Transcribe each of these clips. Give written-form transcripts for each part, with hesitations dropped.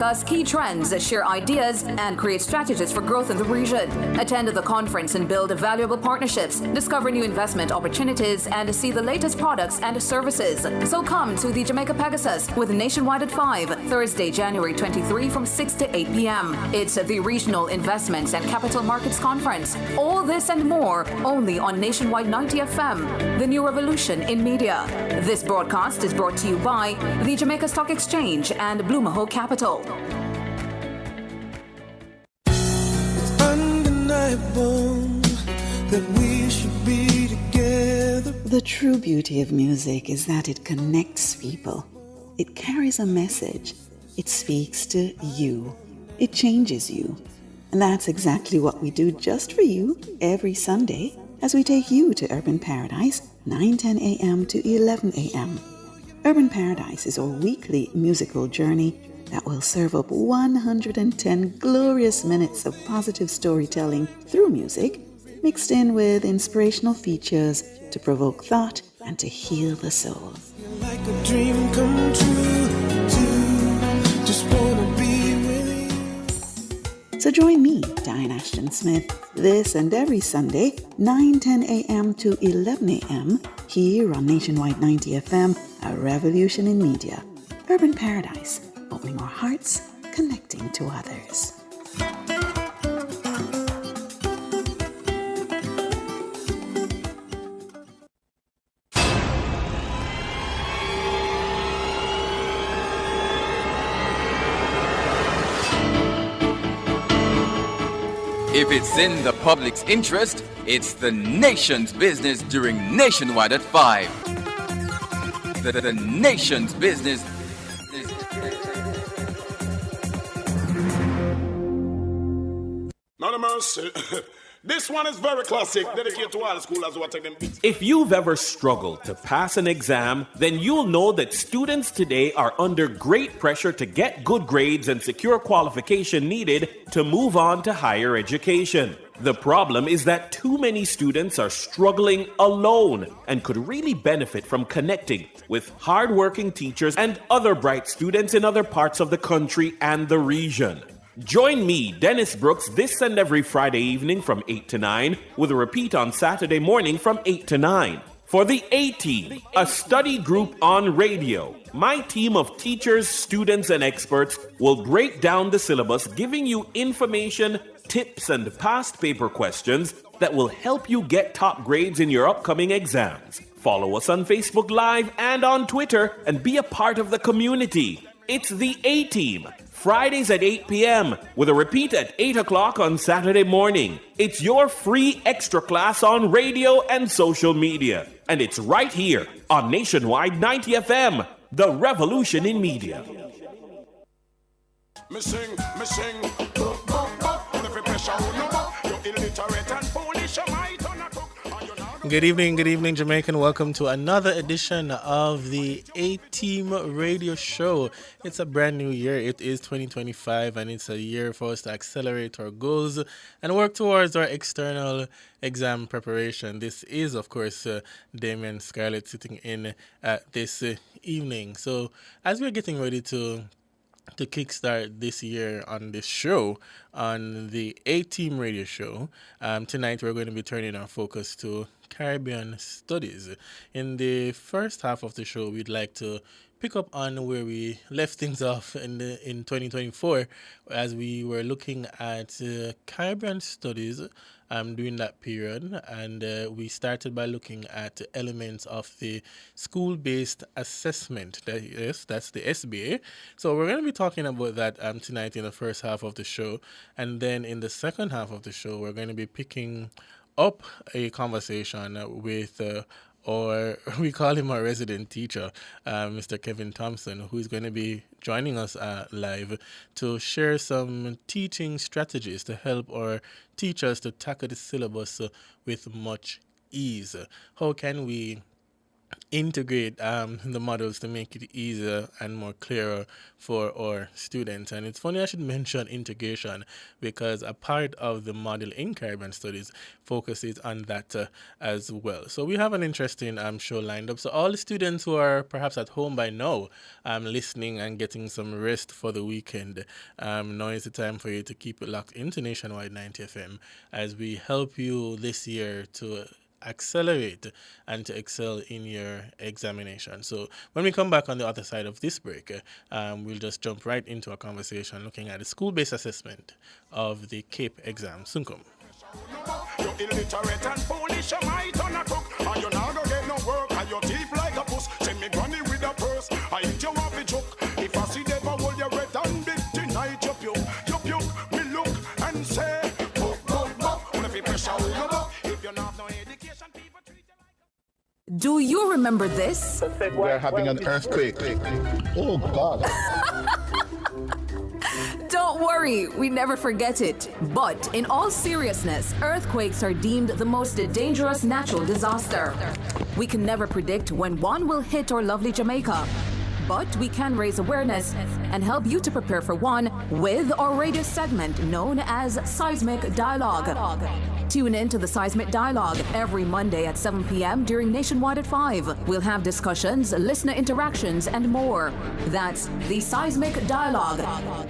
Discuss key trends, share ideas, and create strategies for growth in the region. Attend the conference and build valuable partnerships, discover new investment opportunities, and see the latest products and services. So come to the Jamaica Pegasus with Nationwide at 5, Thursday, January 23 from 6 to 8 p.m. It's the Regional Investments and Capital Markets Conference. All this and more only on Nationwide 90 FM, the new revolution in media. This broadcast is brought to you by the Jamaica Stock Exchange and Bloomahoe Capital. It's undeniable that we should be together. The true beauty of music is that it connects people. It carries a message. It speaks to you. It changes you. And that's exactly what we do just for you every Sunday as we take you to Urban Paradise, 9:10 a.m. to 11 a.m. Urban Paradise is our weekly musical journey that will serve up 110 glorious minutes of positive storytelling through music, mixed in with inspirational features to provoke thought and to heal the soul. Like a dream come true, just wanna be with you. So join me, Diane Ashton Smith, this and every Sunday, 9:10 a.m. to 11 a.m. here on Nationwide 90 FM, a revolution in media. Urban Paradise, opening our hearts, connecting to others. If it's in the public's interest, it's the nation's business during Nationwide at 5. The nation's business. Not a mercy. This one is very classic, dedicated to all the schoolers who are taking beats. If you've ever struggled to pass an exam, then you'll know that students today are under great pressure to get good grades and secure qualification needed to move on to higher education. The problem is that too many students are struggling alone and could really benefit from connecting with hardworking teachers and other bright students in other parts of the country and the region. Join me, Dennis Brooks, this and every Friday evening from 8 to 9, with a repeat on Saturday morning from 8 to 9. For the A-Team, a study group on radio, my team of teachers, students, and experts will break down the syllabus, giving you information, tips, and past paper questions that will help you get top grades in your upcoming exams. Follow us on Facebook Live and on Twitter and be a part of the community. It's the A-Team. Fridays at 8 p.m. with a repeat at 8 o'clock on Saturday morning. It's your free extra class on radio and social media. And it's right here on Nationwide 90 FM, the revolution in media. Me sing, boop, boop, boop. And if you pressure on no more, you're illiterate and foolish, you might on a cook. Good evening, Jamaican. Welcome to another edition of the A-Team Radio Show. It's a brand new year. It is 2025, and it's a year for us to accelerate our goals and work towards our external exam preparation. This is, of course, Damien Scarlett sitting in this evening. So, as we're getting ready to kickstart this year on this show, on the A-Team Radio Show, tonight we're going to be turning our focus to Caribbean studies. In the first half of the show, we'd like to pick up on where we left things off in 2024, as we were looking at Caribbean studies during that period, and we started by looking at elements of the school-based assessment. That's the SBA. So we're going to be talking about that tonight in the first half of the show, and then in the second half of the show, we're going to be picking up a conversation with or we call him our resident teacher, Mr. Kevin Thompson, who is going to be joining us live to share some teaching strategies to help our teachers to tackle the syllabus with much ease. How can we integrate the models to make it easier and more clearer for our students. And it's funny I should mention integration because a part of the model in Caribbean Studies focuses on that as well. So we have an interesting show lined up. So all the students who are perhaps at home by now listening and getting some rest for the weekend, now is the time for you to keep it locked into Nationwide 90 FM as we help you this year to accelerate and to excel in your examination. So when we come back on the other side of this break, we'll just jump right into a conversation looking at the school-based assessment of the CAPE exam. Sunkum. You illiterate and foolish, you might on a cook. And you not gonna get no work, and your teeth like a puss. Send me granny with a purse, I eat you off a joke. If I see them, I hold your red and big tonight, you puke, me look and say, book. And if you pressure, you book. If you not no education, people treat you like Do you remember this? We're having an earthquake. Oh, God. Don't worry, we never forget it. But in all seriousness, earthquakes are deemed the most dangerous natural disaster. We can never predict when one will hit our lovely Jamaica. But we can raise awareness and help you to prepare for one with our radio segment known as Seismic Dialogue. Tune in to the Seismic Dialogue every Monday at 7 p.m. during Nationwide at 5. We'll have discussions, listener interactions, and more. That's the Seismic Dialogue.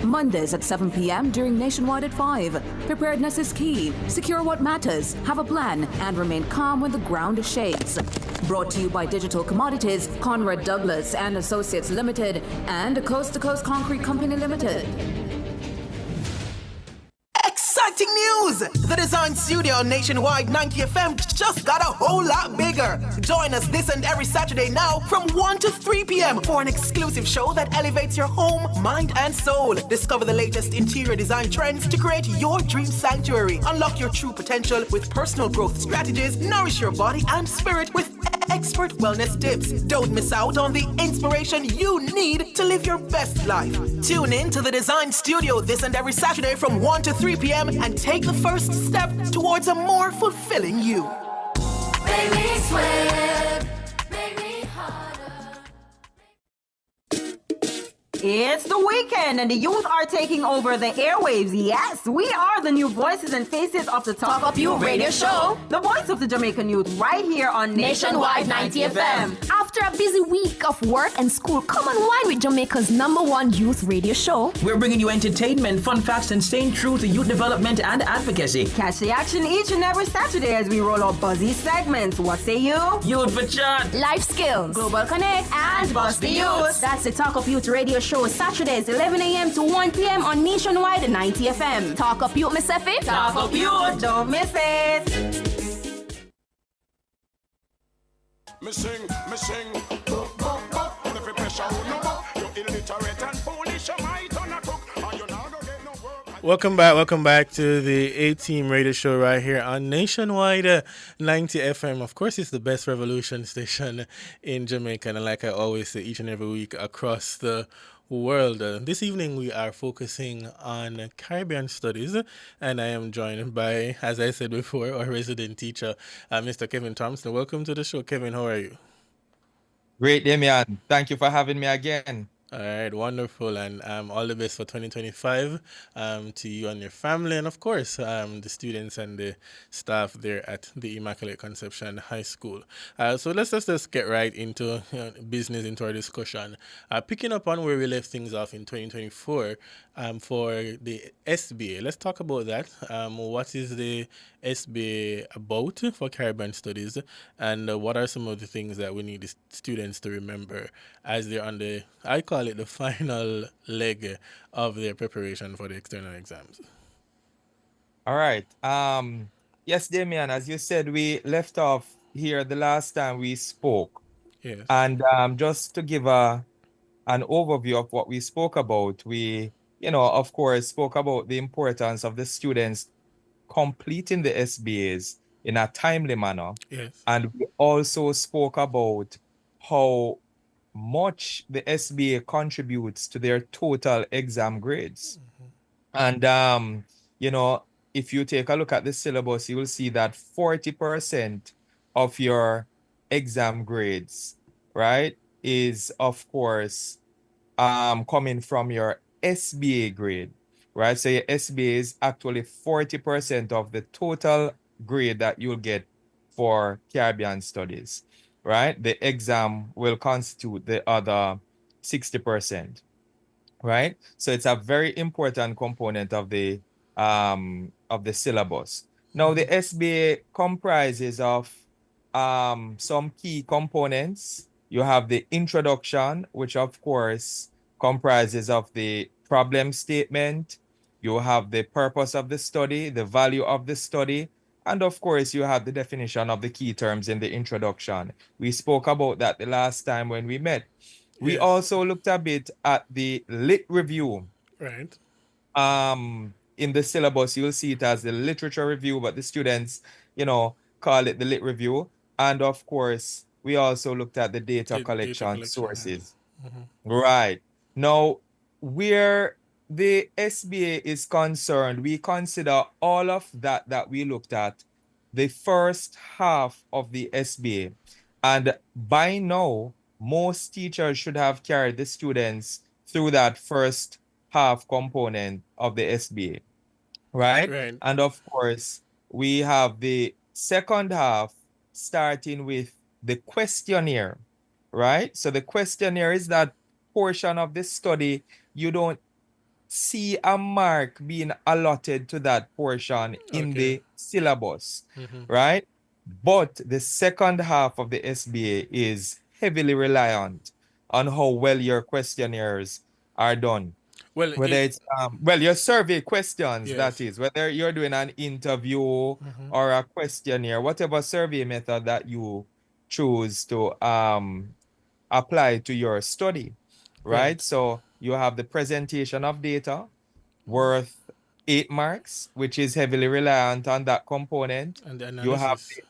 Mondays at 7 p.m. during Nationwide at 5. Preparedness is key. Secure what matters, have a plan, and remain calm when the ground shakes. Brought to you by Digital Commodities, Conrad Douglas and Associates Limited, and Coast to Coast Concrete Company Limited. Exciting news! The Design Studio on Nationwide 90 FM just got a whole lot bigger. Join us this and every Saturday now from 1 to 3 p.m. for an exclusive show that elevates your home, mind, and soul. Discover the latest interior design trends to create your dream sanctuary. Unlock your true potential with personal growth strategies. Nourish your body and spirit with expert wellness tips. Don't miss out on the inspiration you need to live your best life. Tune in to the Design Studio this and every Saturday from 1 to 3 p.m. and take the first step towards a more fulfilling you. Make me sweat, make me harder. It's the weekend and the youth are taking over the airwaves. Yes, we are the new voices and faces of the Talk Up You radio show. The voice of the Jamaican youth right here on Nationwide 90 FM. After a busy week of work and school, come and wine with Jamaica's #1 youth radio show. We're bringing you entertainment, fun facts, and staying true to youth development and advocacy. Catch the action each and every Saturday as we roll out buzzy segments. What say you? Youth for chat, life skills, global connect, and Bust the Youth. That's the Talk Up Youth radio show. Saturdays 11 a.m. to 1 p.m. on Nationwide 90 FM. Talk Up Youth, Miss Effie. Talk Up Youth. Don't miss it. me sing, and if you pressure, no more. You illiterate and foolish, you might on a cook, and you not gonna get no work. Welcome back to the A-Team radio show right here on Nationwide 90 FM. Of course, it's the best revolution station in Jamaica, and like I always say each and every week across the world. This evening we are focusing on Caribbean studies, and I am joined by, as I said before, our resident teacher, Mr. Kevin Thompson. Welcome to the show, Kevin. How are you? Great, Damian. Thank you for having me again. All right, wonderful, and all the best for 2025 to you and your family, and of course the students and the staff there at the Immaculate Conception High School. So let's just get right into business, into our discussion. Picking up on where we left things off in 2024 for the SBA. Let's talk about that. What is the SBA about for Caribbean Studies, and what are some of the things that we need the students to remember as they're on the, I call it the final leg of their preparation for the external exams? All right. Yes, Damian, as you said, we left off here the last time we spoke. Yes. And just to give an overview of what we spoke about, we, of course, spoke about the importance of the students completing the SBAs in a timely manner. Yes. And we also spoke about how much the SBA contributes to their total exam grades. Mm-hmm. And, if you take a look at the syllabus, you will see that 40% of your exam grades, right, is of course coming from your SBA grade, right? So your SBA is actually 40% of the total grade that you'll get for Caribbean studies, right? The exam will constitute the other 60%, right? So it's a very important component of the syllabus. Now the SBA comprises of some key components. You have the introduction, which of course comprises of the problem statement. You have the purpose of the study, the value of the study, and of course you have the definition of the key terms in the introduction. We spoke about that the last time when we met. We also looked a bit at the lit review. Right. In the syllabus, you'll see it as the literature review, but the students, call it the lit review. And of course, we also looked at the data collection sources. Right. Now, where the SBA is concerned, we consider all of that we looked at the first half of the SBA. And by now, most teachers should have carried the students through that first half component of the SBA, right? And of course, we have the second half starting with the questionnaire, right? So the questionnaire is that portion of the study you don't see a mark being allotted to that portion in the syllabus, right? But the second half of the SBA is heavily reliant on how well your questionnaires are done. Well, whether it's your survey questions, that is, whether you're doing an interview or a questionnaire, whatever survey method that you choose to apply to your study, right? So you have the presentation of data worth 8 marks, which is heavily reliant on that component. And the analysis. You have the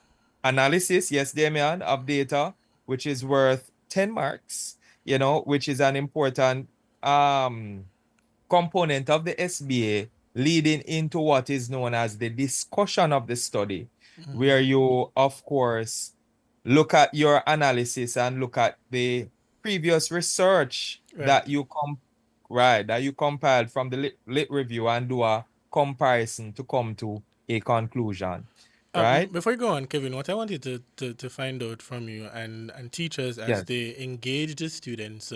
analysis, yes, Damian, of data, which is worth 10 marks, which is an important component of the SBA, leading into what is known as the discussion of the study, where you, of course, look at your analysis and look at the previous research that you compiled from the lit review and do a comparison to come to a conclusion. Right. Before you go on, Kevin, what I wanted to find out from you and teachers as they engage the students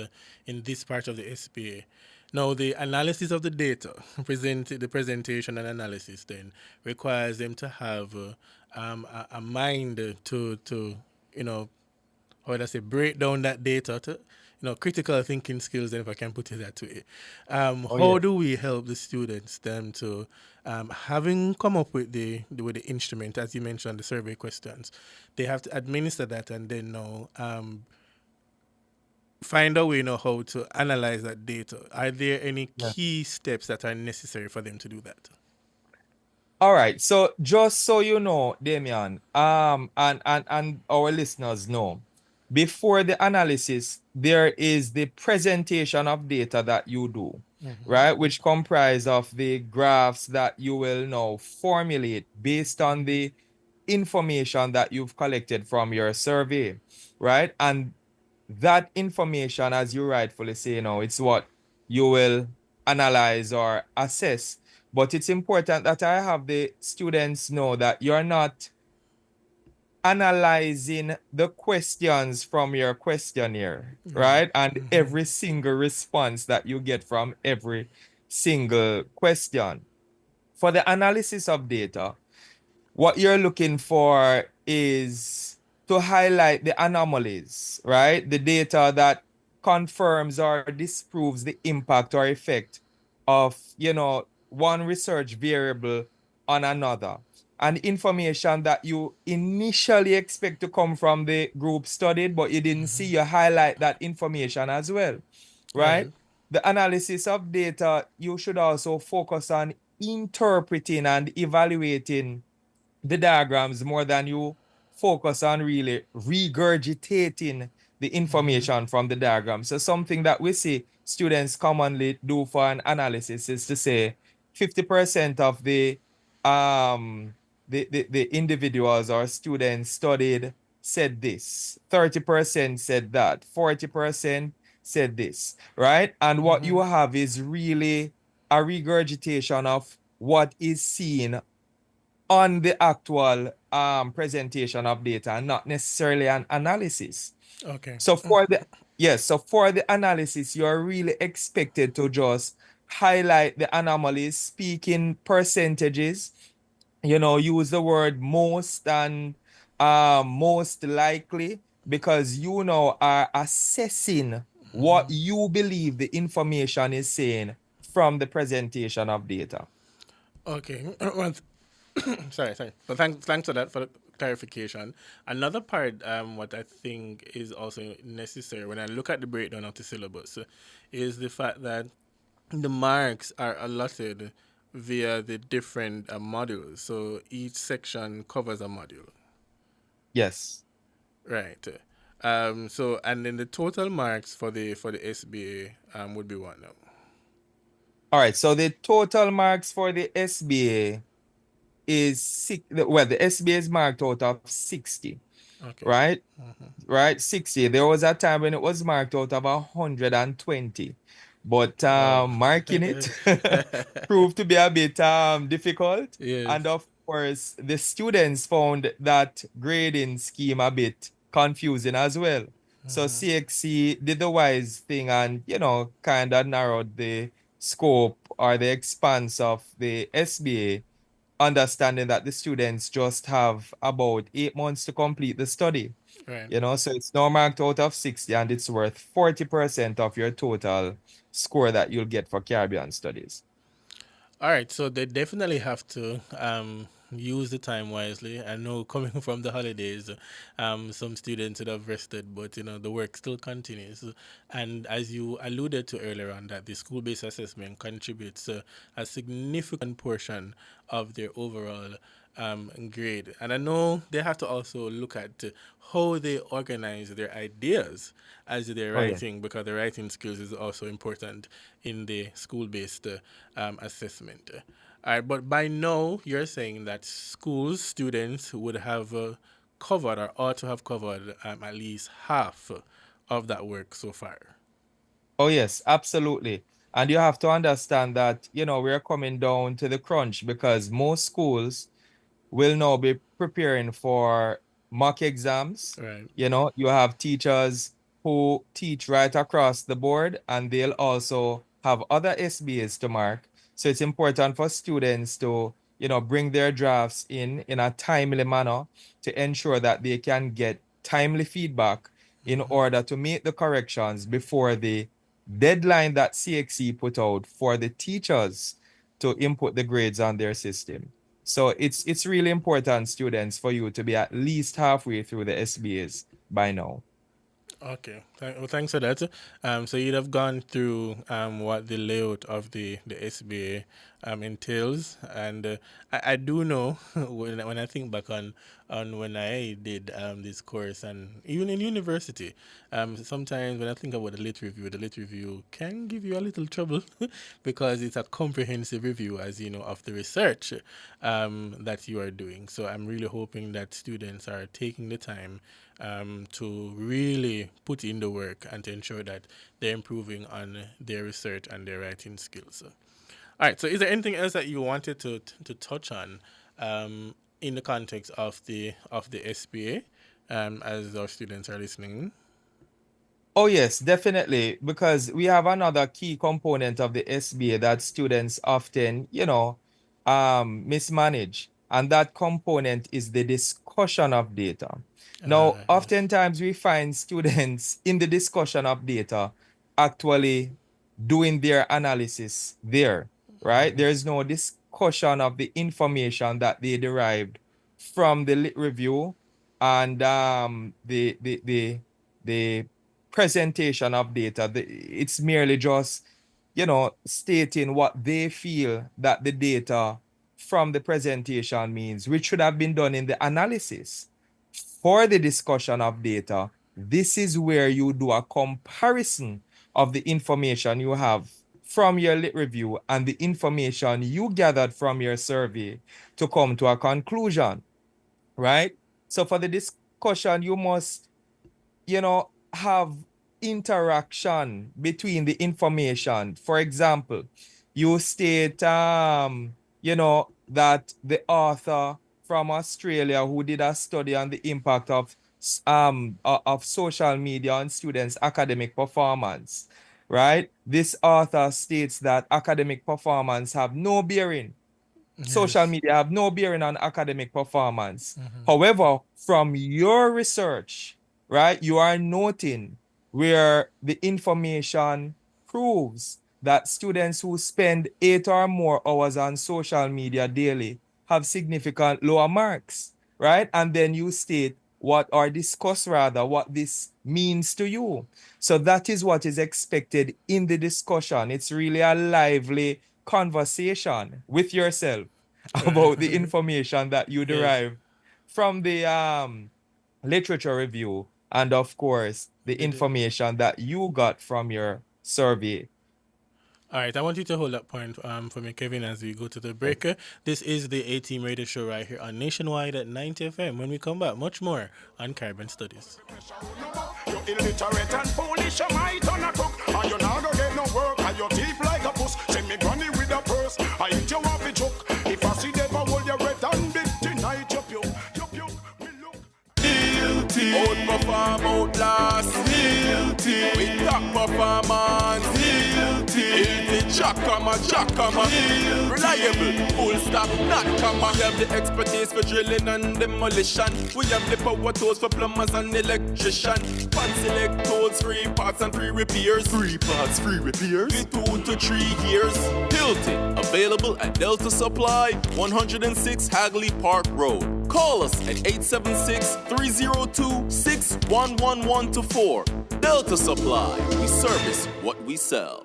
in this part of the SBA. Now, the analysis of the data, the presentation and analysis then requires them to have a mind to how would I say, break down that data to, critical thinking skills, then if I can put it that way. How do we help the students then to, having come up with the instrument, as you mentioned, the survey questions, they have to administer that and then now find a way how to analyze that data. Are there any key steps that are necessary for them to do that? All right. So just so you know, Damian, and our listeners know, before the analysis, there is the presentation of data that you do, right? Which comprise of the graphs that you will now formulate based on the information that you've collected from your survey, right? And that information, as you rightfully say now, it's what you will analyze or assess. But it's important that I have the students know that you're not analyzing the questions from your questionnaire, right? And every single response that you get from every single question. For the analysis of data, what you're looking for is to highlight the anomalies, right? The data that confirms or disproves the impact or effect of, one research variable on another. And information that you initially expect to come from the group studied, but you didn't see, you highlight that information as well, right? The analysis of data, you should also focus on interpreting and evaluating the diagrams more than you focus on really regurgitating the information from the diagram. So something that we see students commonly do for an analysis is to say 50% of the individuals or students studied said this, 30% said that, 40% said this, right? And what you have is really a regurgitation of what is seen on the actual presentation of data, and not necessarily an analysis. Okay. So for the analysis, you're really expected to just highlight the anomalies, speak in percentages, use the word most and most likely, because are assessing what you believe the information is saying from the presentation of data. Okay. Well, sorry. But thanks for that, for the clarification. Another part, what I think is also necessary when I look at the breakdown of the syllabus, is the fact that the marks are allotted via the different modules. So each section covers a module. Yes. Right. So and then the total marks for the SBA would be what now? All right. So the total marks for the SBA is the SBA is marked out of 60. Okay. Right? Right, 60. There was a time when it was marked out of 120. But marking it proved to be a bit difficult. Yes. And of course, the students found that grading scheme a bit confusing as well. So CXC did the wise thing and, kind of narrowed the scope or the expanse of the SBA, understanding that the students just have about 8 months to complete the study. Right. So it's now marked out of 60 and it's worth 40% of your total score that you'll get for Caribbean studies. All right, so they definitely have to use the time wisely. I know coming from the holidays, some students would have rested, but the work still continues. And as you alluded to earlier on, that the school-based assessment contributes a significant portion of their overall grade. And I know they have to also look at how they organize their ideas as they're writing, because the writing skills is also important in the school-based assessment. All right, but by now, you're saying that students would have covered or ought to have covered at least half of that work so far. Oh, yes, absolutely. And you have to understand that, we're coming down to the crunch, because most schools will now be preparing for mock exams. Right. You have teachers who teach right across the board, and they'll also have other SBAs to mark. So it's important for students to, bring their drafts in a timely manner to ensure that they can get timely feedback in order to make the corrections before the deadline that CXC put out for the teachers to input the grades on their system. So it's really important, students, for you to be at least halfway through the SBAs by now. Okay. Well, thanks for that. So you'd have gone through what the layout of the SBA entails, and I do know when I think back on when I did this course, and even in university, sometimes when I think about the lit review can give you a little trouble because it's a comprehensive review, as you know, of the research that you are doing. So I'm really hoping that students are taking the time to really put in the work and to ensure that they're improving on their research and their writing skills. All right, so is there anything else that you wanted to touch on in the context of the SBA as our students are listening? Oh, yes, definitely, because we have another key component of the SBA that students often, mismanage, and that component is the discussion of data. Now, oftentimes we find students in the discussion of data actually doing their analysis there, right? There is no discussion of the information that they derived from the lit review and the presentation of data. It's merely just, stating what they feel that the data from the presentation means, which should have been done in the analysis. For the discussion of data, this is where you do a comparison of the information you have from your lit review and the information you gathered from your survey to come to a conclusion, right? So for the discussion, you must, have interaction between the information. For example, you state, that the author from Australia who did a study on the impact of social media on students' academic performance, right? This author states that academic performance have no bearing. Social media have no bearing on academic performance. However, from your research, right, you are noting where the information proves that students who spend 8 or more hours on social media daily have significant lower marks, right? And then you state discuss rather what this means to you. So that is what is expected in the discussion. It's really a lively conversation with yourself about the information that you derive from the literature review and, of course, the information that you got from your survey. All right, I want you to hold that point for me, Kevin, as we go to the breaker. This is the A-Team Radio Show right here on Nationwide at 90 FM. When we come back, much more on Caribbean Studies. You illiterate and foolish, you might on a cook. And you not gonna get no work, and your teeth like a puss. Send me granny with a purse, I eat you off a joke. If I see them, I hold your red and big tonight, you puke, me look. Guilty, outperform, outlast. Guilty, with top performance. Guilty, Chakama, reliable, full stop, not comma. We have the expertise for drilling and demolition. We have the power tools for plumbers and electrician. Pan select tools, 3 parts and 3 repairs. 3 parts, 3 repairs. 2 to 3 years. Hilton, available at Delta Supply, 106 Hagley Park Road. Call us at 876-302-6111-4. Delta Supply, we service what we sell.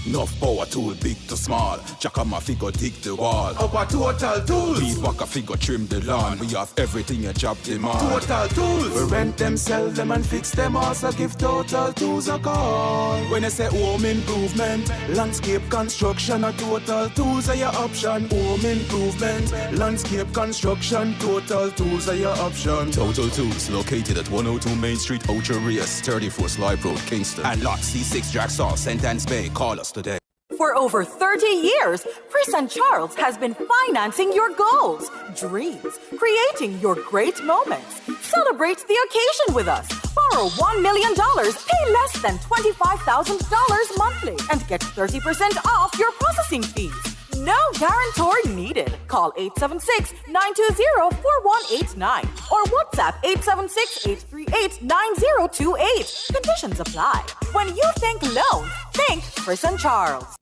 Enough power tool, big to small. Chakama figure dig the wall. Our total tools. Lead walker figure trim the lawn. We have everything a job demand. Total tools. We rent them, sell them and fix them. Also give Total Tools a call. When I say home improvement, landscape construction, a Total Tools are your option. Home improvement, landscape construction, Total Tools are your option. Total Tools located at 102 Main Street, Ocho Rios, 34 Slive Road, Kingston. And lot C6 Jacksaw, Sentence Bay. Call us today. For over 30 years, Chris and Charles has been financing your goals, dreams, creating your great moments. Celebrate the occasion with us. Borrow $1 million, pay less than $25,000 monthly, and get 30% off your processing fees. No guarantor needed. Call 876-920-4189 or WhatsApp 876-838-9028. Conditions apply. When you think loans, think Chris and Charles.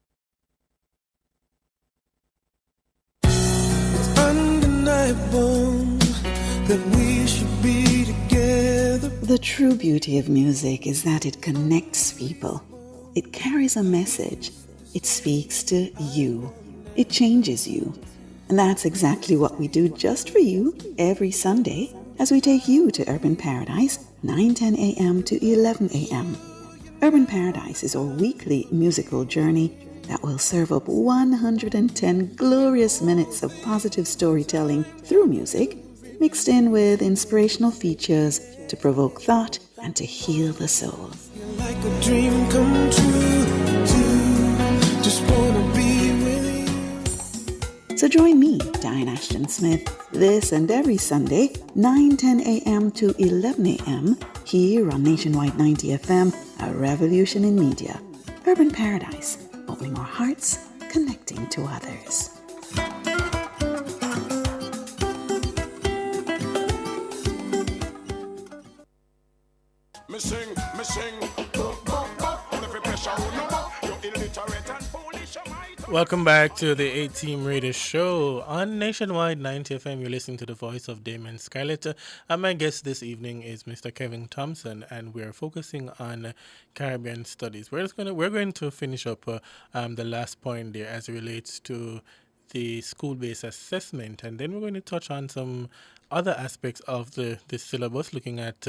Undeniable that we should be together. The true beauty of music is that it connects people. It carries a message. It speaks to you. It changes you. And that's exactly what we do just for you every Sunday as we take you to Urban Paradise, 9:10 a.m. to 11 a.m. Urban Paradise is our weekly musical journey that will serve up 110 glorious minutes of positive storytelling through music, mixed in with inspirational features to provoke thought and to heal the soul. Like a dream come true, just wanna be with you. So join me, Diane Ashton Smith, this and every Sunday, 9:10 a.m. to 11 a.m. here on Nationwide 90 FM, a revolution in media. Urban Paradise, opening our hearts, connecting to others. Me sing. Welcome back to the A-Team Radio Show on Nationwide 90 FM. You're listening to the voice of Damon Scarlett. And my guest this evening is Mr. Kevin Thompson, and we're focusing on Caribbean studies. We're going to finish up the last point there as it relates to the school-based assessment, and then we're going to touch on some other aspects of the syllabus, looking at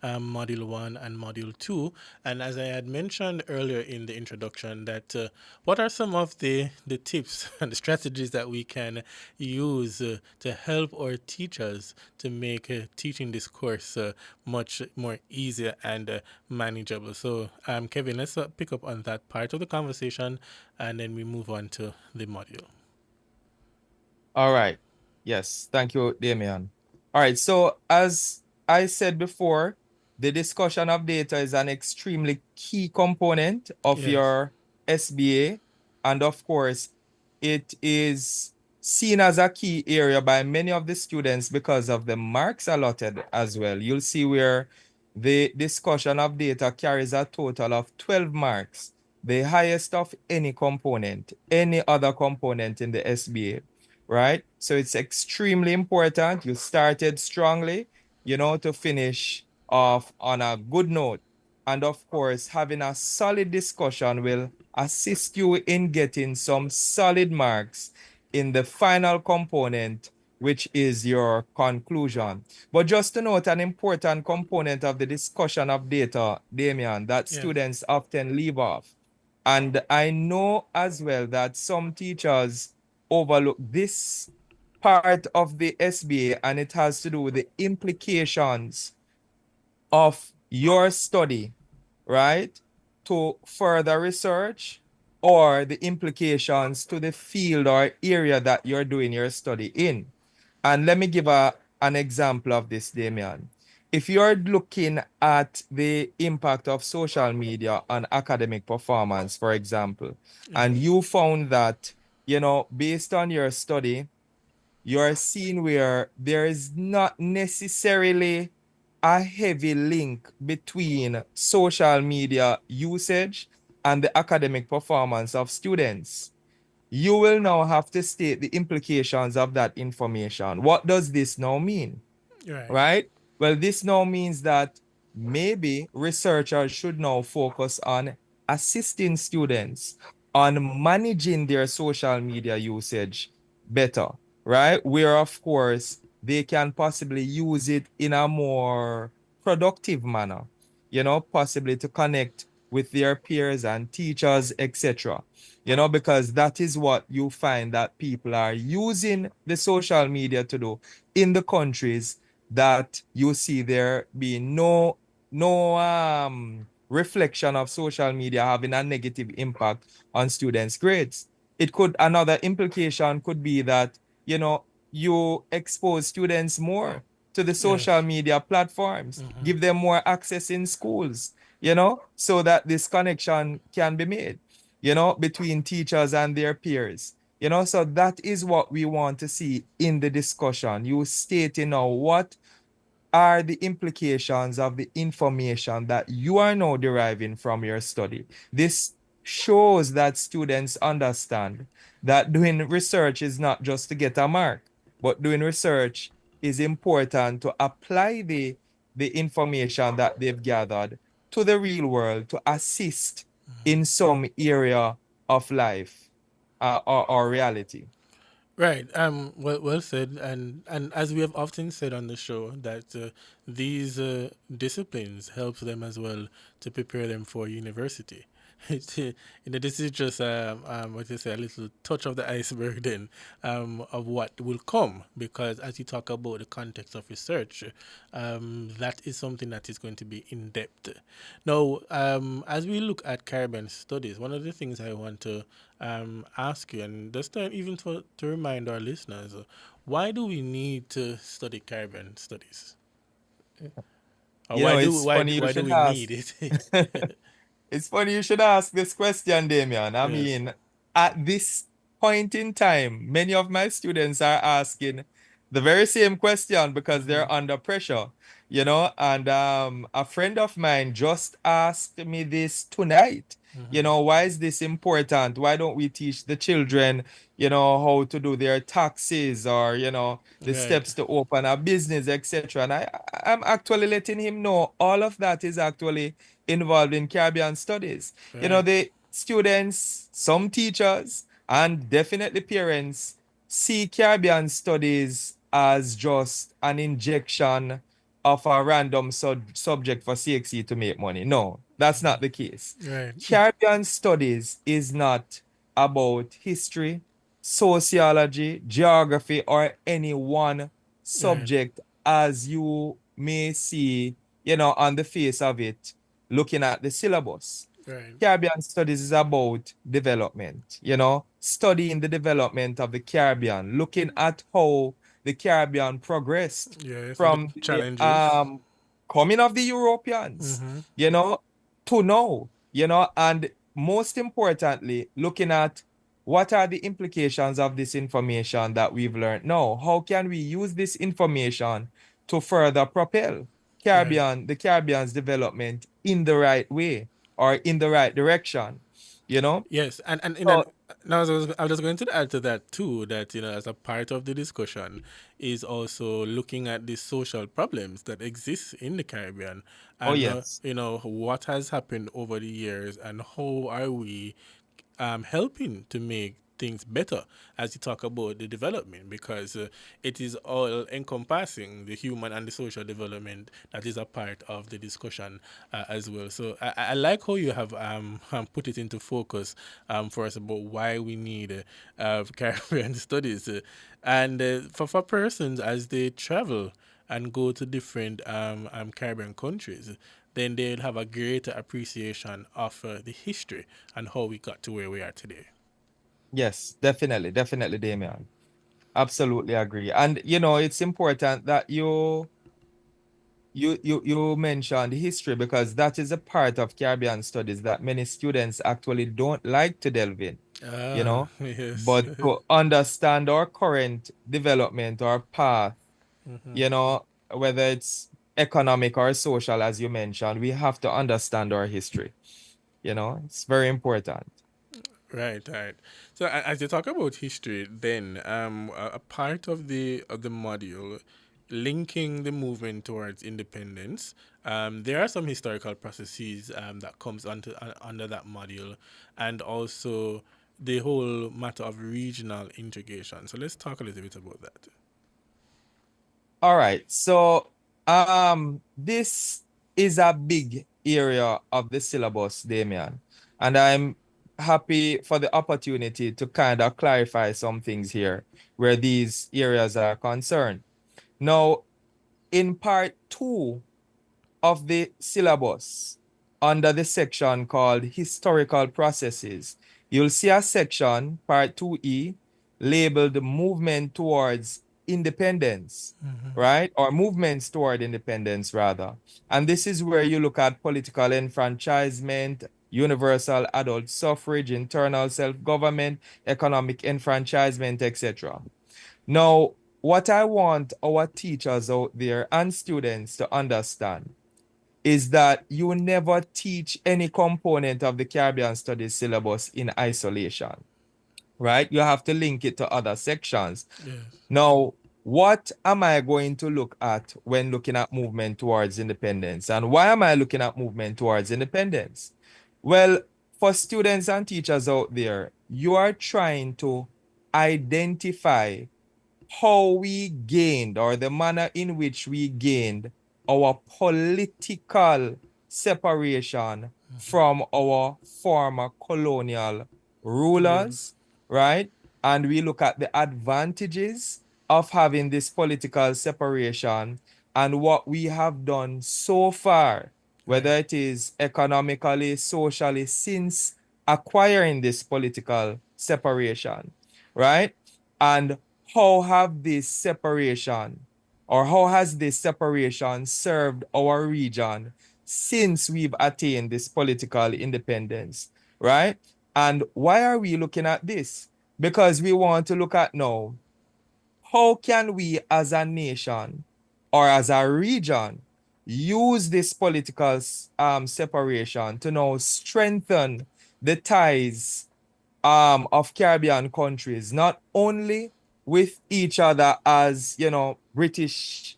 Module 1 and Module 2. And as I had mentioned earlier in the introduction, that what are some of the tips and the strategies that we can use to help our teachers to make teaching this course much more easier and manageable? So, Kevin, let's pick up on that part of the conversation, and then we move on to the module. All right. Yes. Thank you, Damian. All right. So as I said before, the discussion of data is an extremely key component of your SBA. And of course, it is seen as a key area by many of the students because of the marks allotted as well. You'll see where the discussion of data carries a total of 12 marks, the highest of any component, any other component in the SBA, right? So it's extremely important. You started strongly, to finish off on a good note. And of course, having a solid discussion will assist you in getting some solid marks in the final component, which is your conclusion. But just to note, an important component of the discussion of data, Damian, that students often leave off. And I know as well that some teachers overlook this part of the SBA, and it has to do with the implications of your study, right, to further research, or the implications to the field or area that you're doing your study in. And let me give an example of this, Damian. If you're looking at the impact of social media on academic performance, for example, and you found that, based on your study, you're seeing where there is not necessarily a heavy link between social media usage and the academic performance of students, you will now have to state the implications of that information. What does this now mean? Right? Well, this now means that maybe researchers should now focus on assisting students on managing their social media usage better, right? Where, of course, they can possibly use it in a more productive manner, possibly to connect with their peers and teachers, etc. Because that is what you find that people are using the social media to do in the countries that you see there being no reflection of social media having a negative impact on students' grades. Another implication could be that, you expose students more to the social media platforms, give them more access in schools, so that this connection can be made, between teachers and their peers. So that is what we want to see in the discussion. You stating now what are the implications of the information that you are now deriving from your study. This shows that students understand that doing research is not just to get a mark, but doing research is important to apply the information that they've gathered to the real world to assist in some area of life or reality. Right. Well said. And as we have often said on the show, that these disciplines helps them as well to prepare them for university. This is just a little touch of the iceberg then of what will come, because as you talk about the context of research, that is something that is going to be in depth. Now, as we look at Caribbean studies, one of the things I want to ask you, and this time even to remind our listeners, why do we need to study Caribbean studies? Why do we need it? It's funny you should ask this question, Damian. I mean, at this point in time, many of my students are asking the very same question because they're under pressure, and a friend of mine just asked me this tonight. Why is this important? Why don't we teach the children, how to do their taxes, or, the steps to open a business, etc. And I'm actually letting him know all of that is actually involved in Caribbean studies. The students, some teachers, and definitely parents see Caribbean studies as just an injection of a random subject for CXC to make money. No, that's not the case. Right. Caribbean studies is not about history, sociology, geography, or any one subject as you may see, on the face of it, looking at the syllabus. Right. Caribbean studies is about development, studying the development of the Caribbean, looking at how the Caribbean progressed from the challenges. Coming of the Europeans, to now, and most importantly, looking at what are the implications of this information that we've learned now? How can we use this information to further propel the Caribbean's development in the right way or in the right direction, Yes, and now I was going to add to that too, that as a part of the discussion is also looking at the social problems that exist in the Caribbean, and what has happened over the years, and how are we helping to make things better as you talk about the development, because it is all encompassing the human and the social development that is a part of the discussion as well. So I like how you have put it into focus for us about why we need Caribbean studies and for persons as they travel and go to different Caribbean countries, then they'll have a greater appreciation of the history and how we got to where we are today. Yes, definitely, Damian. Absolutely agree. And it's important that you mentioned history, because that is a part of Caribbean studies that many students actually don't like to delve in. Yes. But to understand our current development or path, whether it's economic or social, as you mentioned, we have to understand our history. It's very important. Right. So as you talk about history, then a part of the module linking the movement towards independence, there are some historical processes that comes under that module, and also the whole matter of regional integration. So let's talk a little bit about that. All right. So this is a big area of the syllabus, Damian, and I'm happy for the opportunity to kind of clarify some things here where these areas are concerned. Now, in part 2 of the syllabus, under the section called Historical Processes, you'll see a section, part 2E, labeled Movement Towards Independence, right? Or Movements Toward Independence, rather. And this is where you look at political enfranchisement, universal adult suffrage, internal self-government, economic enfranchisement, etc. Now, what I want our teachers out there and students to understand is that you never teach any component of the Caribbean Studies syllabus in isolation, right? You have to link it to other sections. Yes. Now, what am I going to look at when looking at movement towards independence? And why am I looking at movement towards independence? Well, for students and teachers out there, you are trying to identify how we gained, or the manner in which we gained, our political separation from our former colonial rulers, right? And we look at the advantages of having this political separation and what we have done so far, whether it is economically, socially, since acquiring this political separation, right? And how have this separation, or how has this separation served our region since we've attained this political independence, right? And why are we looking at this? Because we want to look at now, how can we as a nation or as a region use this political separation to now strengthen the ties of Caribbean countries, not only with each other as, British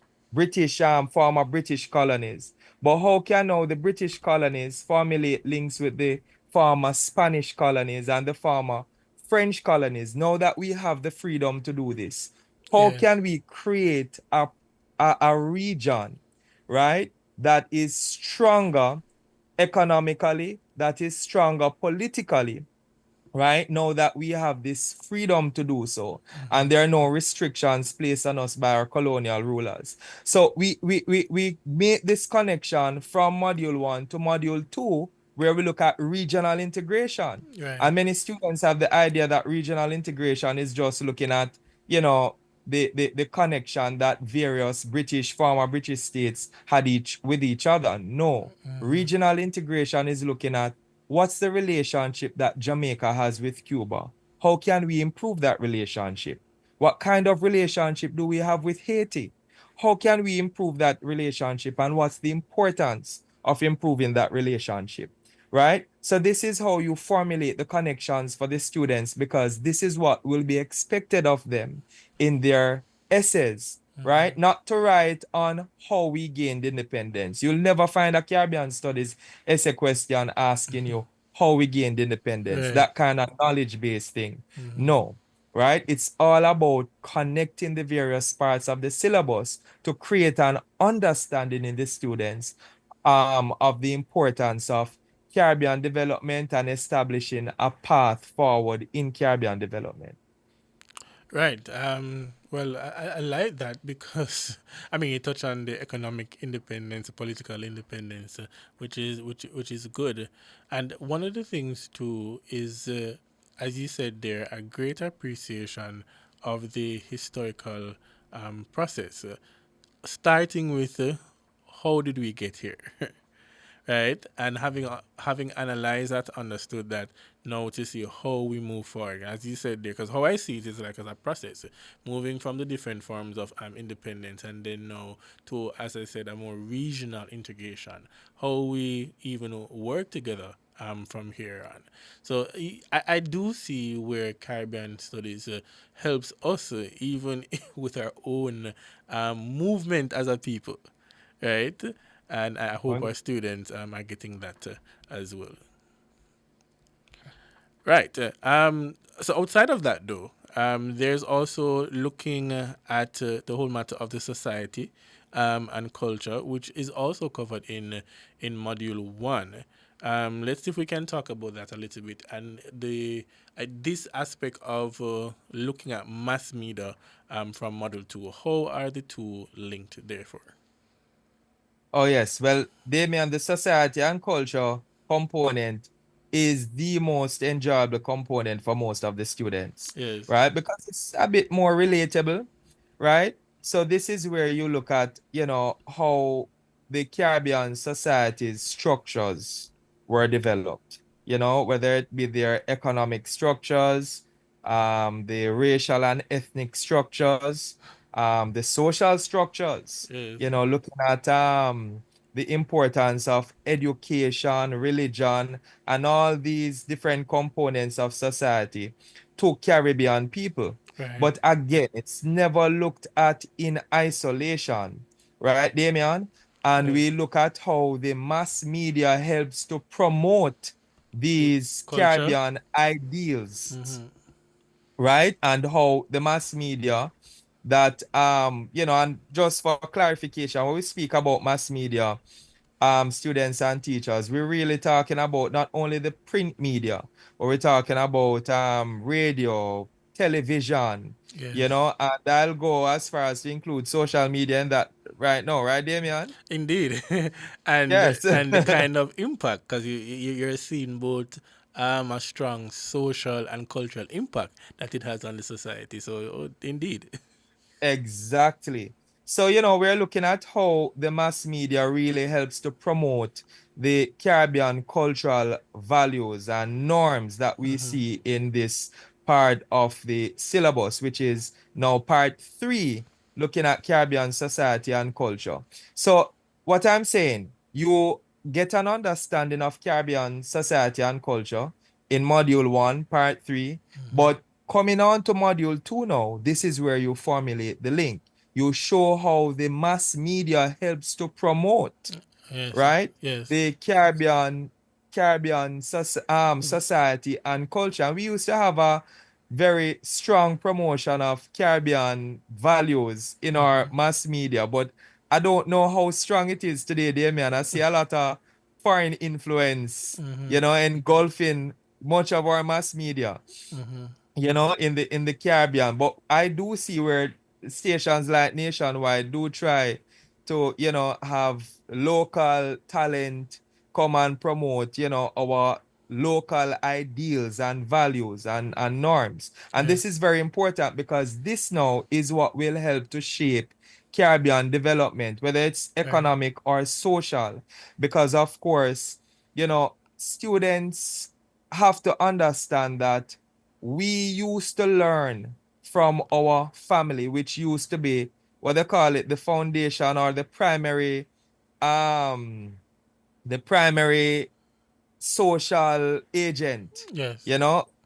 former British colonies, but how can now the British colonies formulate links with the former Spanish colonies and the former French colonies, now that we have the freedom to do this? How Yeah. can we create a region, right, that is stronger economically, that is stronger politically, right? Now that we have this freedom to do so, and there are no restrictions placed on us by our colonial rulers. So we make this connection from module 1 to module 2, where we look at regional integration. Right. And many students have the idea that regional integration is just looking at, the connection that various former British states had with each other. No, regional integration is looking at what's the relationship that Jamaica has with Cuba? How can we improve that relationship? What kind of relationship do we have with Haiti? How can we improve that relationship, and what's the importance of improving that relationship? Right? So this is how you formulate the connections for the students, because this is what will be expected of them in their essays, right? Not to write on how we gained independence. You'll never find a Caribbean studies essay question asking you how we gained independence, Right. that kind of knowledge-based thing. No, right? It's all about connecting the various parts of the syllabus to create an understanding in the students of the importance of Caribbean development and establishing a path forward in Caribbean development. Right. Well, I like that because I mean you touch on the economic independence, political independence, which is good, and one of the things too is, as you said there, a greater appreciation of the historical process, starting with how did we get here. Right, and having analyzed that, understood that, now to see how we move forward, as you said there, because how I see it is like as a process, moving from the different forms of independence, and then now to, as I said, a more regional integration, how we even work together from here on. So I do see where Caribbean studies helps us even with our own movement as a people, right? And I hope our students are getting that as well. Right. So outside of that, though, there's also looking at the whole matter of the society and culture, which is also covered in Module 1. Let's see if we can talk about that a little bit, and this aspect of looking at mass media from Module 2. How are the two linked, therefore? Oh, yes. Well, Damien, the society and culture component is the most enjoyable component for most of the students. Yes. Right? Because it's a bit more relatable, right? So this is where you look at, how the Caribbean society's structures were developed, whether it be their economic structures, the racial and ethnic structures, the social structures, Yes. looking at the importance of education, religion, and all these different components of society to Caribbean people. Right. But again, it's never looked at in isolation, right, Damien? And we look at how the mass media helps to promote these Culture. Caribbean ideals, right? And how the mass media that and just for clarification, when we speak about mass media, students and teachers, we're really talking about not only the print media, but we're talking about radio, television, Yes. and I'll go as far as to include social media in that right now, right, Damien? Indeed. and Yes. and the kind of impact, because you're seeing both a strong social and cultural impact that it has on the society. So indeed. Exactly. So, we're looking at how the mass media really helps to promote the Caribbean cultural values and norms that we see in this part of the syllabus, which is now part 3, looking at Caribbean society and culture. So what I'm saying, you get an understanding of Caribbean society and culture in module 1, part 3, but coming on to module 2 now, this is where you formulate the link. You show how the mass media helps to promote, Yes. right? Yes. The Caribbean society and culture. And we used to have very strong promotion of Caribbean values in our mass media, but I don't know how strong it is today, Damien. I see a lot of foreign influence, engulfing much of our mass media, in the Caribbean. But I do see where stations like Nationwide do try to, have local talent come and promote, our local ideals and values and norms. And this is very important because this now is what will help to shape Caribbean development, whether it's economic or social. Because of course, students have to understand that we used to learn from our family, which used to be what they call it, the foundation or the primary social agent. Yes.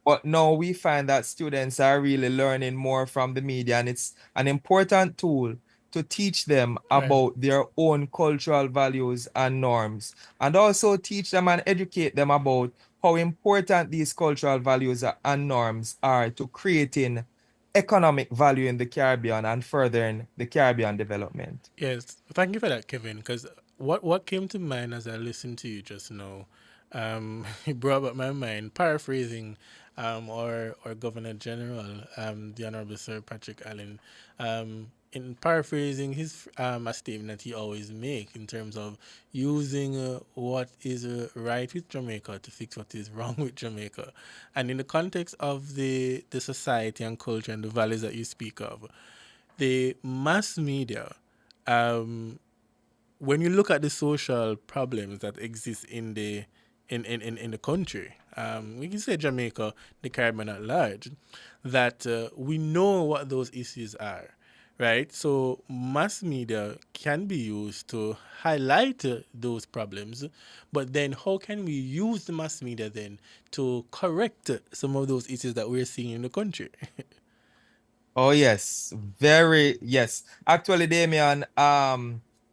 But now we find that students are really learning more from the media, and it's an important tool to teach them about their own cultural values and norms, and also teach them and educate them about how important these cultural values and norms are to creating economic value in the Caribbean and furthering the Caribbean development. Yes, thank you for that, Kevin, because what came to mind as I listened to you just now, it brought up my mind, paraphrasing our Governor General, the Honorable Sir Patrick Allen, in paraphrasing his a statement that he always make in terms of using what is right with Jamaica to fix what is wrong with Jamaica. And in the context of the society and culture and the values that you speak of, the mass media, when you look at the social problems that exist in the country, we can say Jamaica, the Caribbean at large, that we know what those issues are, right? So mass media can be used to highlight those problems, but then how can we use the mass media then to correct some of those issues that we're seeing in the country? Oh, yes. Yes. Actually, Damien,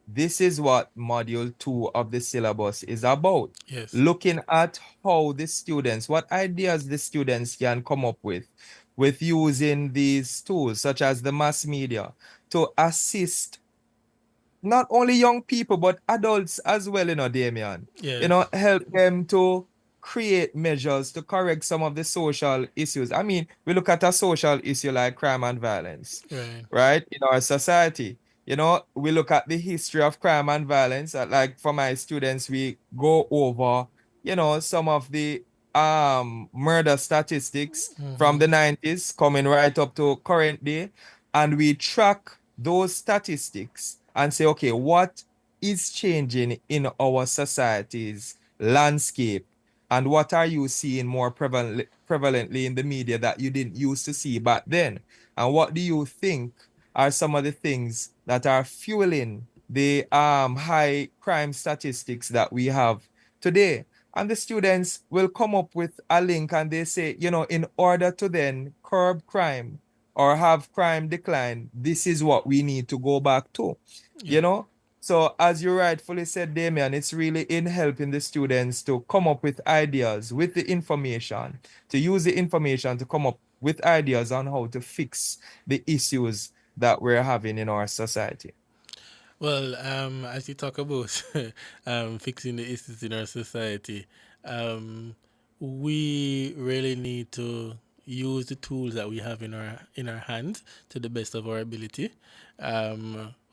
this is what Module 2 of the syllabus is about. Yes. Looking at how the students, what ideas the students can come up with using these tools, such as the mass media, to assist not only young people, but adults as well, Damien. Yes. Help them to create measures to correct some of the social issues. I mean, we look at a social issue like crime and violence, right, in our society. We look at the history of crime and violence. Like for my students, we go over, some of the murder statistics from the 90s coming right up to current day. And we track those statistics and say, okay, what is changing in our society's landscape? And what are you seeing more prevalently in the media that you didn't used to see back then? And what do you think are some of the things that are fueling the high crime statistics that we have today? And the students will come up with a link and they say, in order to then curb crime or have crime decline, this is what we need to go back to, So as you rightfully said, Damien, it's really in helping the students to come up with ideas with the information, to use the information to come up with ideas on how to fix the issues that we're having in our society. Well, as you talk about fixing the issues in our society, we really need to use the tools that we have in our hands to the best of our ability.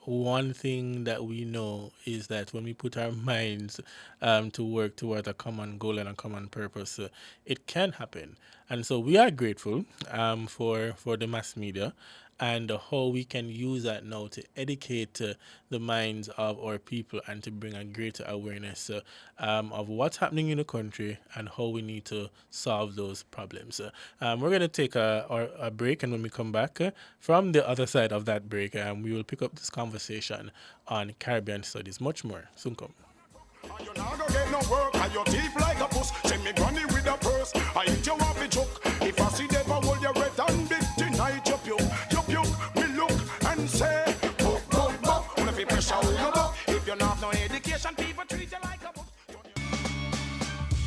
One thing that we know is that when we put our minds to work toward a common goal and a common purpose, it can happen. And so we are grateful for the mass media and how we can use that now to educate the minds of our people and to bring a greater awareness of what's happening in the country and how we need to solve those problems. We're going to take a break, and when we come back from the other side of that break, we will pick up this conversation on Caribbean studies. Much more soon come. You not gonna get no work, and your teeth like a puss. Send me granny with a purse. I eat you off a joke. If I see them, I hold your red and big tonight. You puke, me look and say, book, book, book. If you pressure on your book, if you not no education, people treat you like a book.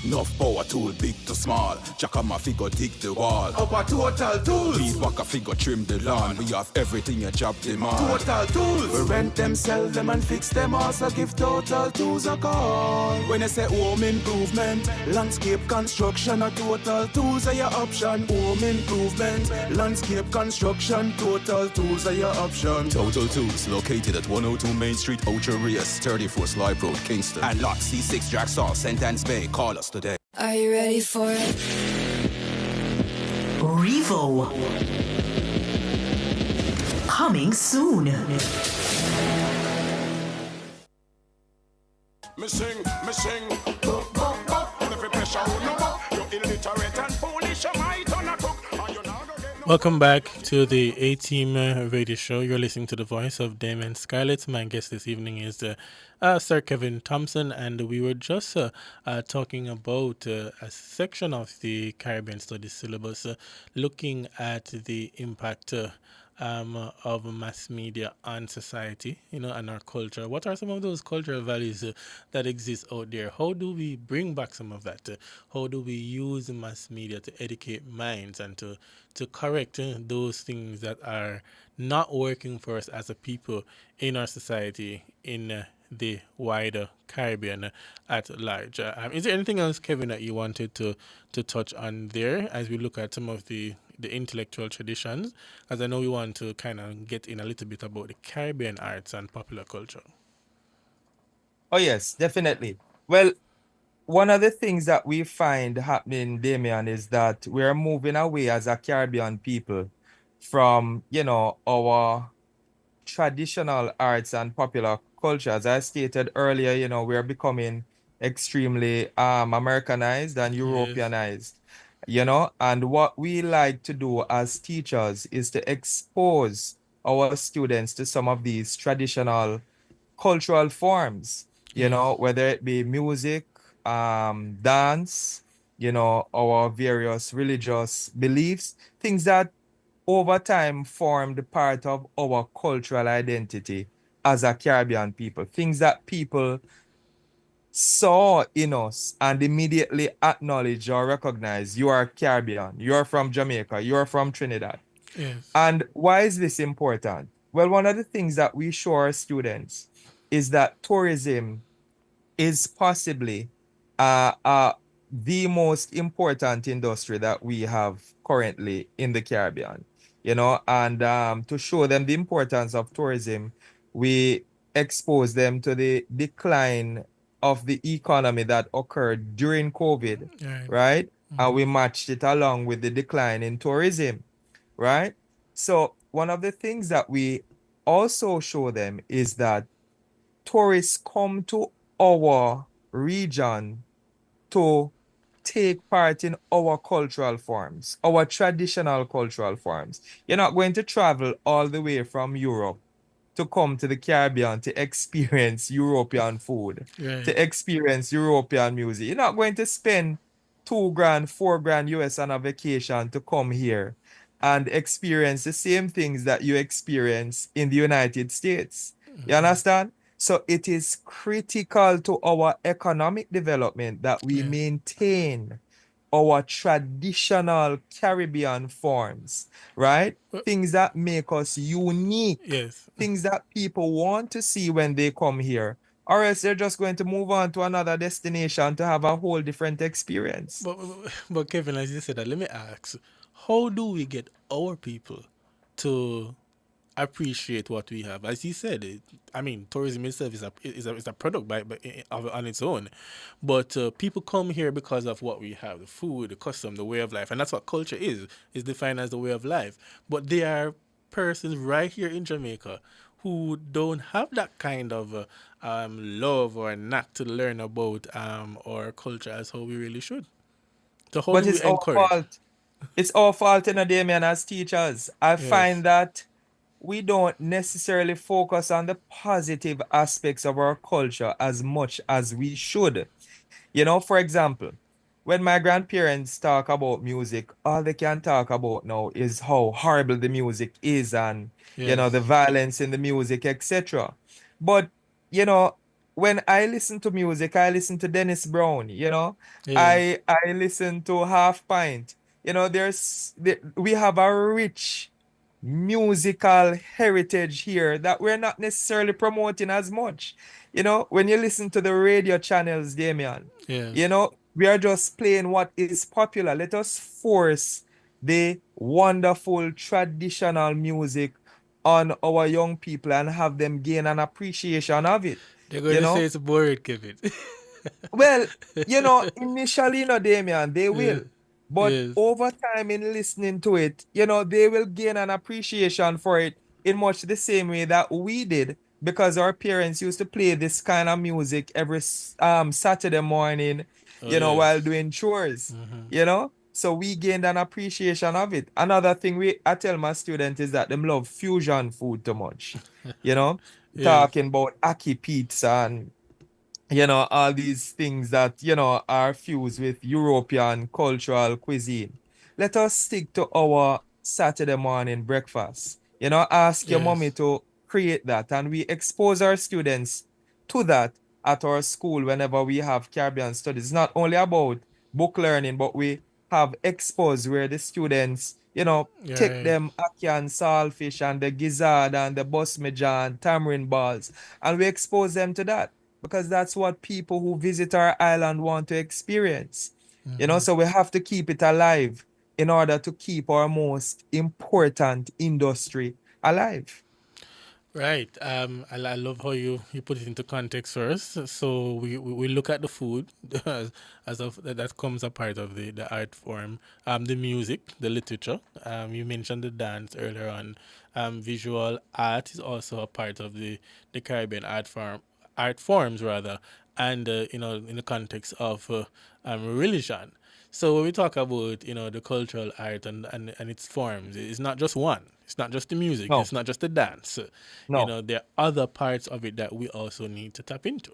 Enough power tool big to small. Jackama figure dig the wall. Our Total Tools. Beat walker figure trim the lawn. We have everything your job demand. Total Tools. We rent them, sell them and fix them. Also give Total Tools a call. When you say home improvement, landscape construction, a Total Tools are your option. Home improvement, landscape construction, Total Tools are your option. Total Tools, located at 102 Main Street, Ocho Rios, 34th Live Road, Kingston. And lot C6 Jacksaw, St. Anne's Bay. Call us today. Are you ready for it? Revo. Coming soon. Me sing, boop, boop, boop. And if you pressure who no more, you illiterate and foolish, you might turn a cook. And you not gonna get no. Welcome back to the A-Team Radio Show. You're listening to the voice of Damon Scarlett. My guest this evening is Sir Kevin Thompson, and we were just talking about a section of the Caribbean Studies syllabus, looking at the impact of mass media on society, and our culture. What are some of those cultural values that exist out there? How do we bring back some of that? How do we use mass media to educate minds and to correct those things that are not working for us as a people in our society, in the wider Caribbean at large? Is there anything else, Kevin, that you wanted to touch on there as we look at some of the intellectual traditions? As I know we want to kind of get in a little bit about the Caribbean arts and popular culture. Oh, yes, definitely. Well, one of the things that we find happening, Damian, is that we're moving away as a Caribbean people from, our traditional arts and popular culture. As I stated earlier, we're becoming extremely Americanized and Europeanized. And what we like to do as teachers is to expose our students to some of these traditional cultural forms, whether it be music, dance, our various religious beliefs, things that over time formed part of our cultural identity as a Caribbean people, things that people saw in us and immediately acknowledge or recognize. You are Caribbean, you're from Jamaica, you're from Trinidad. Yes. And why is this important? Well, one of the things that we show our students is that tourism is possibly the most important industry that we have currently in the Caribbean, and to show them the importance of tourism, we expose them to the decline of the economy that occurred during COVID, right? Mm-hmm. And we matched it along with the decline in tourism, right? So one of the things that we also show them is that tourists come to our region to take part in our cultural forms, our traditional cultural forms. You're not going to travel all the way from Europe to come to the Caribbean to experience European food, to experience European music. You're not going to spend $2,000, $4,000 US on a vacation to come here and experience the same things that you experience in the United States. You understand? So it is critical to our economic development that we maintain our traditional Caribbean forms, right? Things that make us unique. Yes. Things that people want to see when they come here. Or else they're just going to move on to another destination to have a whole different experience. But Kevin, as you said that, let me ask, how do we get our people to appreciate what we have? As you said, tourism itself is a product on its own, but people come here because of what we have: the food, the custom, the way of life, and that's what culture is defined as the way of life. But there are persons right here in Jamaica who don't have that kind of love or knack to learn about our culture as how we really should. So how do we encourage? It's our fault, Damian, as teachers. I find that we don't necessarily focus on the positive aspects of our culture as much as we should. For example, when my grandparents talk about music, all they can talk about now is how horrible the music is and, the violence in the music, etc. But, when I listen to music, I listen to Dennis Brown, you know. Yes. I listen to Half Pint. You know, we have a rich musical heritage here that we're not necessarily promoting as much. You know, when you listen to the radio channels, Damian, Yes. you know, we are just playing what is popular. Let us force the wonderful traditional music on our young people and have them gain an appreciation of it. They're going You to say know, it's boring, Kevin. well, you know, initially, you know, Damian, they Yeah. will. But Yes. over time in listening to it, you know, they will gain an appreciation for it in much the same way that we did because our parents used to play this kind of music every Saturday morning, Oh, you know, while yes. doing chores, Mhm. you know. So we gained an appreciation of it. Another thing I tell my students is that them love fusion food too much, you know, Yes. talking about Aki pizza and you know, all these things that, you know, are fused with European cultural cuisine. Let us stick to our Saturday morning breakfast. You know, ask your mommy Yes. to create that, and we expose our students to that at our school whenever we have Caribbean studies. It's not only about book learning, but we have expos where the students, you know, take Right. them ackee and saltfish and the gizzard and the busmeja tamarind balls, and we expose them to that because that's what people who visit our island want to experience. You know, Mhm. so we have to keep it alive in order to keep our most important industry alive. Right. I love how you put it into context first. So we look at the food as of that comes a part of the art form, the music, the literature. You mentioned the dance earlier on. Visual art is also a part of the Caribbean art forms rather, and in the context of religion. So when we talk about the cultural art and its forms, it's not just one. It's not just the music. No, It's not just the dance. no. There are other parts of it that we also need to tap into.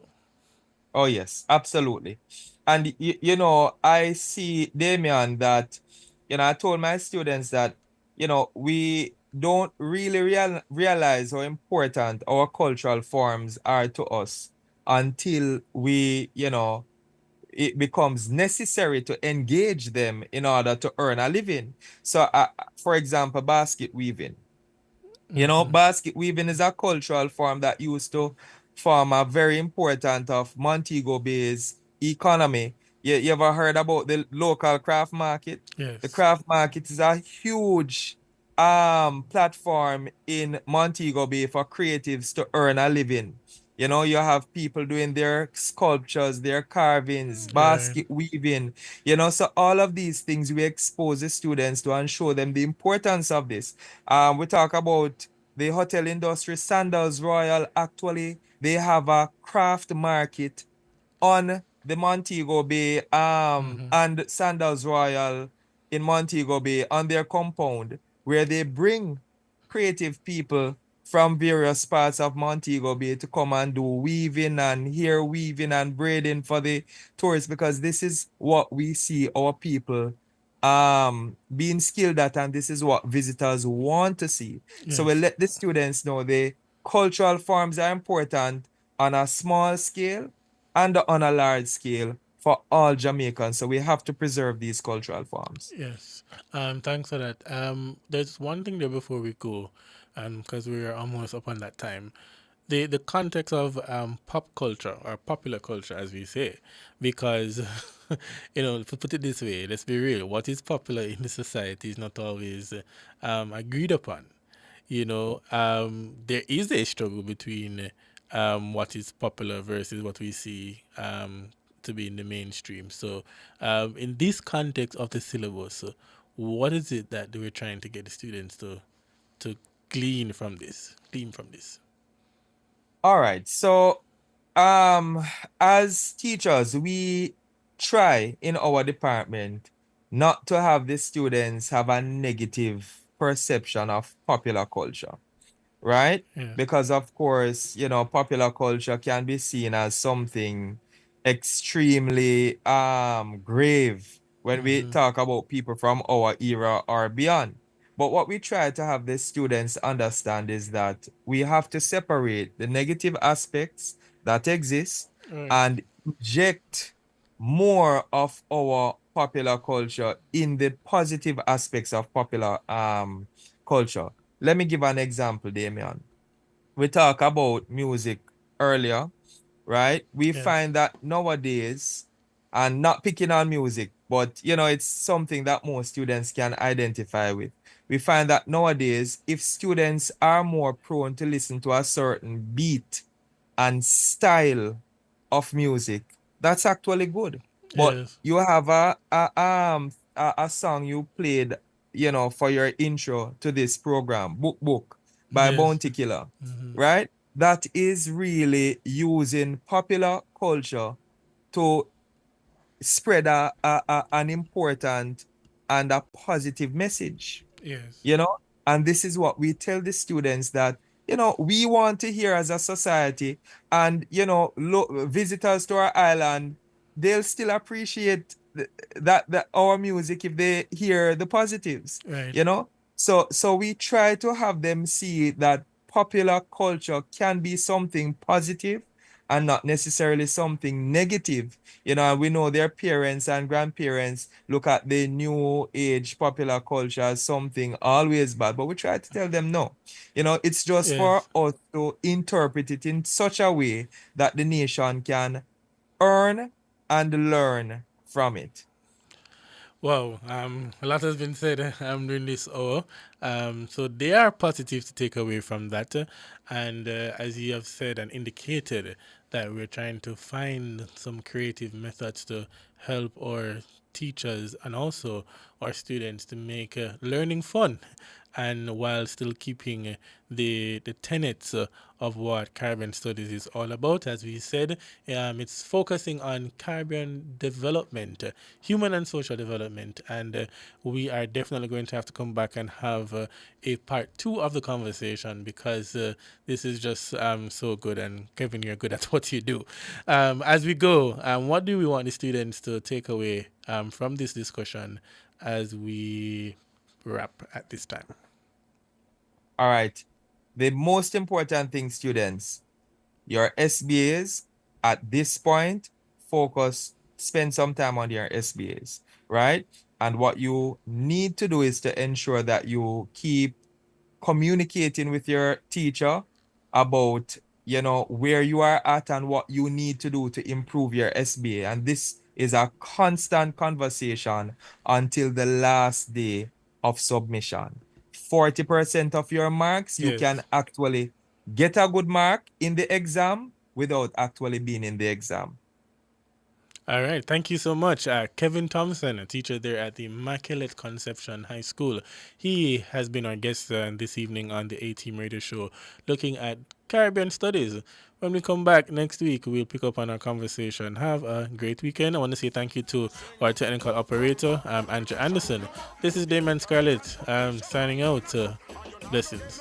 Oh, yes, absolutely. And you know, I see, Damian, that, you know, I told my students that, you know, we don't really realize how important our cultural forms are to us until we, you know, it becomes necessary to engage them in order to earn a living. So, for example, basket weaving. You know, Hmm. basket weaving is a cultural form that used to form a very important of Montego Bay's economy. You ever heard about the local craft market? The Yes. craft market is a huge platform in Montego Bay for creatives to earn a living. You know, you have people doing their sculptures, their carvings, Right. basket weaving, you know, so all of these things we expose the students to and show them the importance of this. We talk about the hotel industry. Sandals Royal, actually, they have a craft market on the Montego Bay Hmm. and Sandals Royal in Montego Bay on their compound where they bring creative people from various parts of Montego Bay to come and do weaving and hair weaving and braiding for the tourists because this is what we see our people being skilled at, and this is what visitors want to see. So we Yes. let the students know the cultural forms are important on a small scale and on a large scale for all Jamaicans. So we have to preserve these cultural forms. Yes. Thanks for that. There's one thing there before we go, because we are almost up on that time. The context of pop culture or popular culture, as we say, because to put it this way, let's be real. What is popular in the society is not always agreed upon. There is a struggle between what is popular versus what we see to be in the mainstream. So, in this context of the syllabus, what is it that we're trying to get the students to glean from this? Glean from this. All right. So as teachers, we try in our department not to have the students have a negative perception of popular culture, right? Yeah. Because of course, you know, popular culture can be seen as something extremely grave when we Mm-hmm. talk about people from our era or beyond. But what we try to have the students understand is that we have to separate the negative aspects that exist and inject more of our popular culture in the positive aspects of popular culture. Let me give an example, Damian. We talk about music earlier, right? We find that nowadays, and not picking on music, but it's something that most students can identify with. We find that nowadays, if students are more prone to listen to a certain beat and style of music, that's actually good. But you have a song you played, for your intro to this program, Book by Bounty Killer, right? That is really using popular culture to spread an important and a positive message. Yes. And this is what we tell the students that, we want to hear as a society, and, visitors to our island, they'll still appreciate that our music if they hear the positives, right. So we try to have them see that popular culture can be something positive and not necessarily something negative. And we know their parents and grandparents look at the new age popular culture as something always bad, but we try to tell them no. It's just for us to interpret it in such a way that the nation can earn and learn from it. Wow, a lot has been said during this hour. So there are positives to take away from that. And as you have said and indicated, that we're trying to find some creative methods to help our teachers and also our students to make learning fun, and while still keeping the tenets of what Caribbean Studies is all about. As we said, it's focusing on Caribbean development, human and social development, and we are definitely going to have to come back and have a part 2 of the conversation, because this is just so good, and Kevin, you're good at what you do. As we go, what do we want the students to take away from this discussion as we wrap at this time? All right. The most important thing, students, your SBAs at this point, spend some time on your SBAs, right? And what you need to do is to ensure that you keep communicating with your teacher about, where you are at and what you need to do to improve your SBA. And this is a constant conversation until the last day of submission. 40% of your marks, you can actually get a good mark in the exam without actually being in the exam. All right. Thank you so much. Kevin Thompson, a teacher there at the Immaculate Conception High School. He has been our guest this evening on the A-Team Radio Show, looking at Caribbean Studies. When we come back next week, we'll pick up on our conversation. Have a great weekend. I want to say thank you to our technical operator, Andrew Anderson. This is Damon Scarlett signing out. Blessings.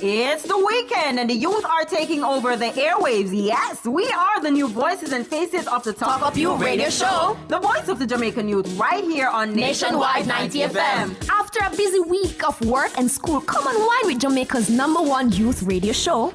It's the weekend and the youth are taking over the airwaves. Yes, we are the new voices and faces of the Talk Up You radio show. The voice of the Jamaican youth right here on Nationwide 90 FM. After a busy week of work and school, come and wine with Jamaica's #1 youth radio show.